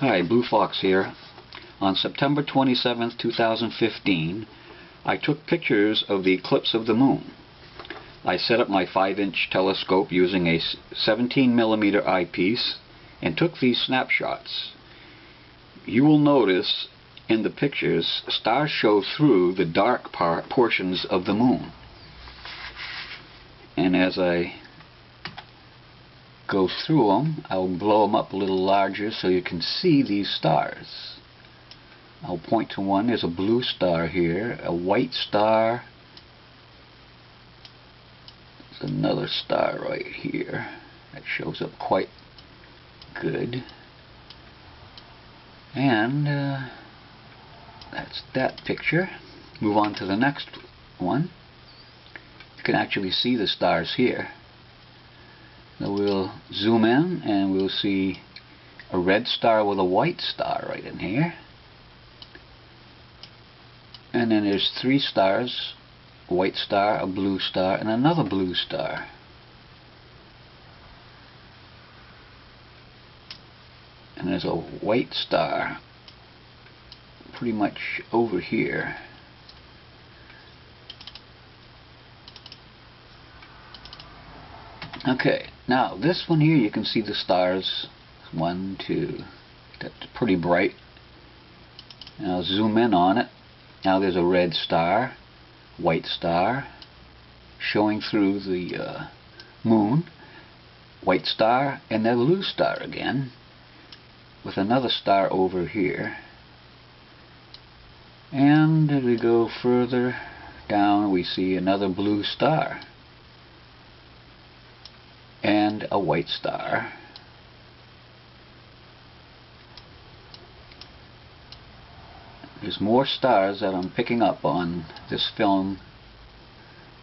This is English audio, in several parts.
Hi, Blue Fox here. On September 27th, 2015, I took pictures of the eclipse of the moon. I set up my 5-inch telescope using a 17mm eyepiece and took these snapshots. You will notice in the pictures stars show through the dark portions of the moon. And as I go through them, I'll blow them up a little larger so you can see these stars. I'll point to one. There's a blue star here, a white star. There's another star right here that shows up quite good. And that's that picture. Move on to the next one. You can actually see the stars here. So we'll zoom in and we'll see a red star with a white star right in here. And then there's 3 stars, a white star, a blue star, and another blue star. And there's a white star pretty much over here. Okay, now this one here you can see the stars. 1, 2, that's pretty bright. And I'll zoom in on it. Now there's a red star, white star, showing through the moon, white star, and then blue star again, with another star over here. And as we go further down, we see another blue star and a white star. There's more stars that I'm picking up on this film.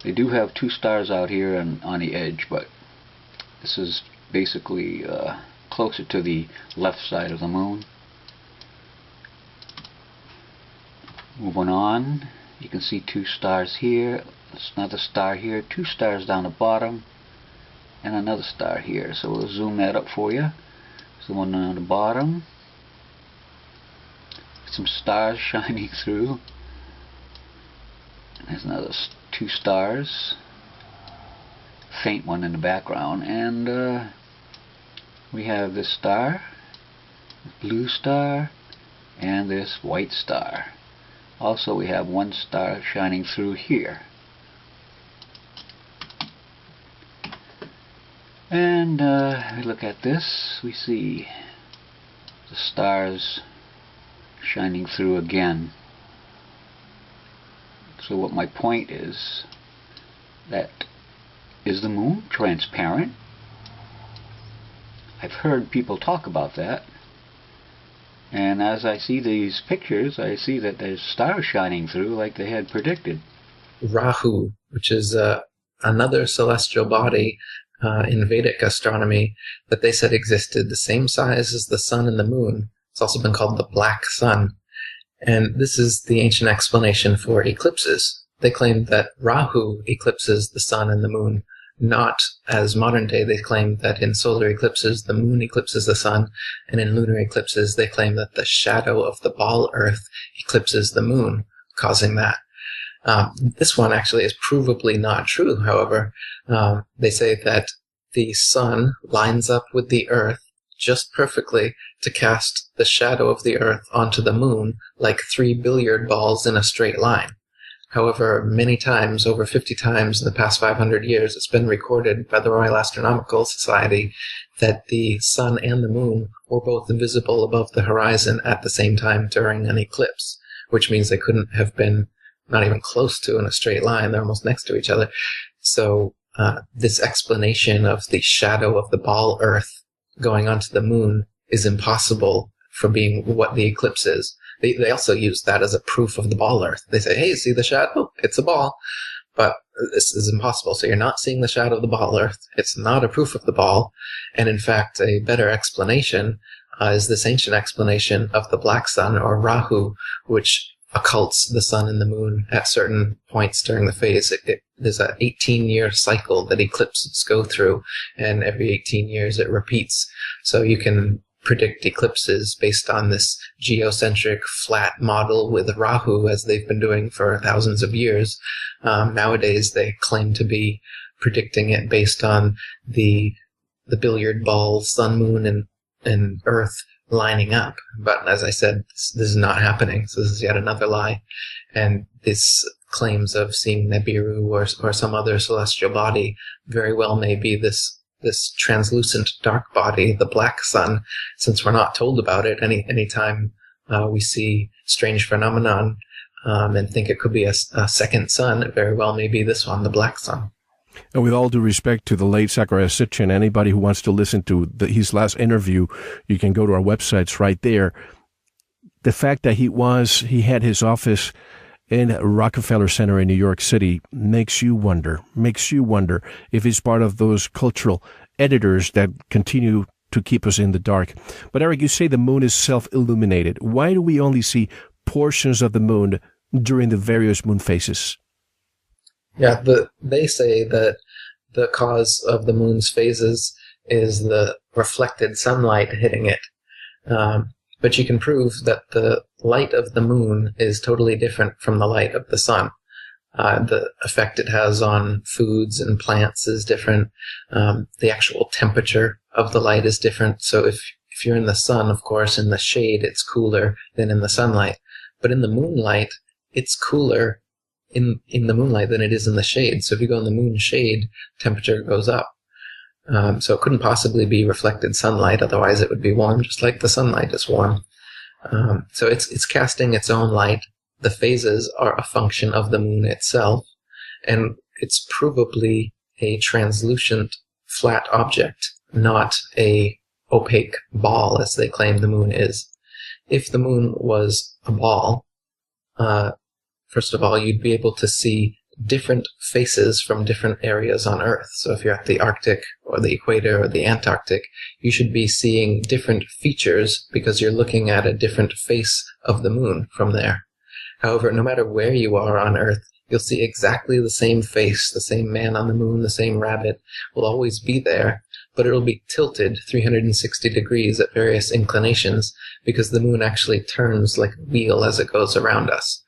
They do have 2 stars out here and on the edge, but this is basically closer to the left side of the moon. Moving on, you can see 2 stars here. There's another star here, 2 stars down the bottom, and another star here. So we'll zoom that up for you. There's the one on the bottom. Some stars shining through. And there's another 2 stars. Faint one in the background. And we have this star, this blue star, and this white star. Also we have 1 star shining through here. And we look at this, we see the stars shining through again. So what my point is the moon transparent? I've heard people talk about that, and as I see these pictures, I see that there's stars shining through like they had predicted. Rahu, which is another celestial body in Vedic astronomy that they said existed the same size as the sun and the moon. It's also been called the black sun. And this is the ancient explanation for eclipses. They claim that Rahu eclipses the sun and the moon, not as modern day they claim that in solar eclipses the moon eclipses the sun, and in lunar eclipses they claim that the shadow of the ball Earth eclipses the moon, causing that. This one actually is provably not true, however. They say that the sun lines up with the Earth just perfectly to cast the shadow of the Earth onto the moon like 3 billiard balls in a straight line. However, many times, over 50 times in the past 500 years, it's been recorded by the Royal Astronomical Society that the sun and the moon were both visible above the horizon at the same time during an eclipse, which means they couldn't have been not even close to in a straight line. They're almost next to each other. So this explanation of the shadow of the ball Earth going onto the moon is impossible for being what the eclipse is. They also use that as a proof of the ball Earth. They say, hey, see the shadow? It's a ball. But this is impossible. So you're not seeing the shadow of the ball Earth. It's not a proof of the ball. And in fact, a better explanation is this ancient explanation of the black sun, or Rahu, which occults the sun and the moon at certain points during the phase. There's an 18-year cycle that eclipses go through, and every 18 years it repeats. So you can predict eclipses based on this geocentric flat model with Rahu, as they've been doing for thousands of years. Nowadays, they claim to be predicting it based on the billiard ball, sun, moon, and Earth lining up. But as I said, this is not happening. So this is yet another lie. And this claims of seeing Nibiru or some other celestial body very well may be this translucent dark body, the black sun. Since we're not told about it, anytime we see strange phenomenon and think it could be a second sun, it very well may be this one, the black sun. And with all due respect to the late Zacharias Sitchin, anybody who wants to listen to his last interview, you can go to our websites right there. The fact that he had his office in Rockefeller Center in New York City makes you wonder if he's part of those cultural editors that continue to keep us in the dark. But Eric, you say the moon is self-illuminated. Why do we only see portions of the moon during the various moon phases? Yeah, they say that the cause of the moon's phases is the reflected sunlight hitting it. But you can prove that the light of the moon is totally different from the light of the sun. The effect it has on foods and plants is different. The actual temperature of the light is different. So if you're in the sun, of course, in the shade, it's cooler than in the sunlight. But in the moonlight, it's cooler in the moonlight than it is in the shade. So if you go in the moon shade, temperature goes up. So it couldn't possibly be reflected sunlight, otherwise it would be warm, just like the sunlight is warm. So it's casting its own light. The phases are a function of the moon itself, and it's provably a translucent, flat object, not a opaque ball, as they claim the moon is. If the moon was a ball, first of all, you'd be able to see different faces from different areas on Earth. So if you're at the Arctic or the equator or the Antarctic, you should be seeing different features because you're looking at a different face of the moon from there. However, no matter where you are on Earth, you'll see exactly the same face, the same man on the moon, the same rabbit will always be there, but it'll be tilted 360 degrees at various inclinations because the moon actually turns like a wheel as it goes around us.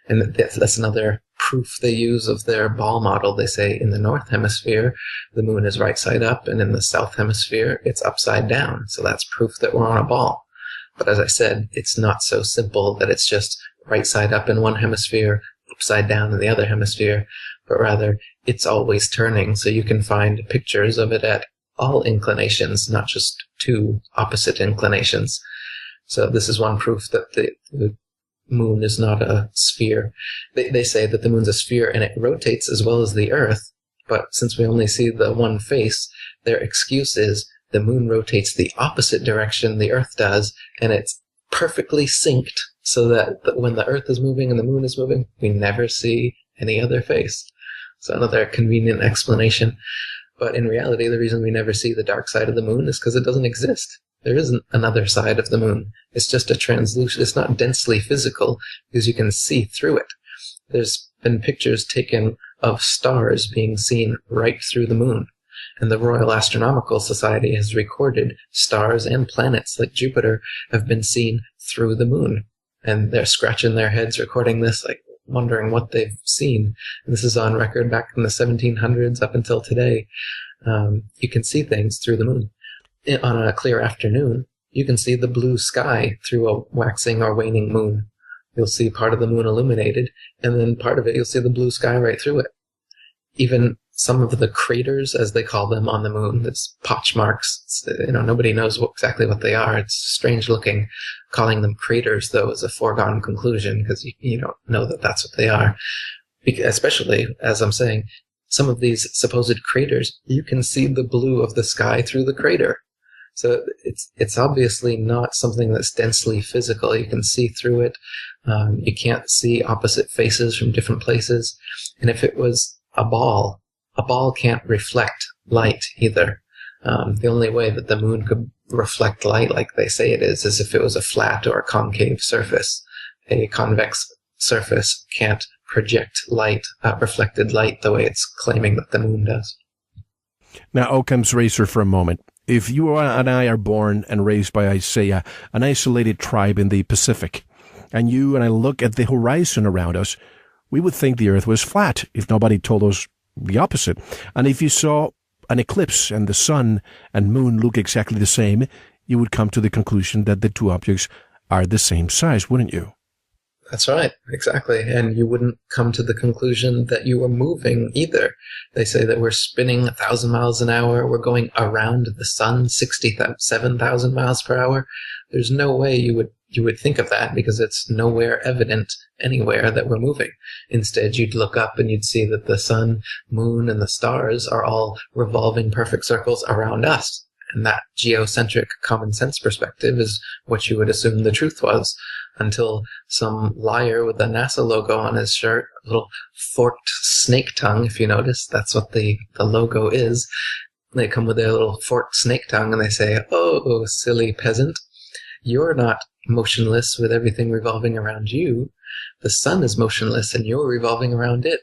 And that's another proof they use of their ball model. They say in the north hemisphere, the moon is right side up, and in the south hemisphere, it's upside down. So that's proof that we're on a ball. But as I said, it's not so simple that it's just right side up in one hemisphere, upside down in the other hemisphere, but rather it's always turning. So you can find pictures of it at all inclinations, not just two opposite inclinations. So this is one proof that the moon is not a sphere. They say that the moon's a sphere and it rotates as well as the Earth, but since we only see the one face, their excuse is the moon rotates the opposite direction the Earth does, and it's perfectly synced so that when the Earth is moving and the moon is moving, we never see any other face. So another convenient explanation. But in reality, the reason we never see the dark side of the moon is because it doesn't exist. There isn't another side of the moon. It's just a translucent, it's not densely physical because you can see through it. There's been pictures taken of stars being seen right through the moon. And the Royal Astronomical Society has recorded stars and planets like Jupiter have been seen through the moon. And they're scratching their heads recording this, like wondering what they've seen. And this is on record back in the 1700s up until today. You can see things through the moon. On a clear afternoon, you can see the blue sky through a waxing or waning moon. You'll see part of the moon illuminated, and then part of it, you'll see the blue sky right through it. Even some of the craters, as they call them on the moon, that's potch marks, nobody knows exactly what they are. It's strange looking. Calling them craters, though, is a foregone conclusion because you don't know that that's what they are. Especially, as I'm saying, some of these supposed craters, you can see the blue of the sky through the crater. So it's obviously not something that's densely physical. You can see through it. You can't see opposite faces from different places. And if it was a ball can't reflect light either. The only way that the moon could reflect light like they say it is if it was a flat or a concave surface. A convex surface can't project light, reflected light, the way it's claiming that the moon does. Now, Occam's razor for a moment. if you and I are born and raised by, say, an isolated tribe in the Pacific, and you and I look at the horizon around us, we would think the Earth was flat if nobody told us the opposite. And if you saw an eclipse and the sun and moon look exactly the same, you would come to the conclusion that the two objects are the same size, wouldn't you? That's right, exactly. And you wouldn't come to the conclusion that you were moving either. They say that we're spinning 1,000 miles an hour. We're going around the sun 67,000 miles per hour. There's no way you would think of that, because it's nowhere evident anywhere that we're moving. Instead, you'd look up and you'd see that the sun, moon, and the stars are all revolving perfect circles around us. And that geocentric common sense perspective is what you would assume the truth was, until some liar with a NASA logo on his shirt, a little forked snake tongue, if you notice, that's what the logo is. They come with their little forked snake tongue and they say, "Oh, silly peasant, you're not motionless with everything revolving around you. The sun is motionless and you're revolving around it.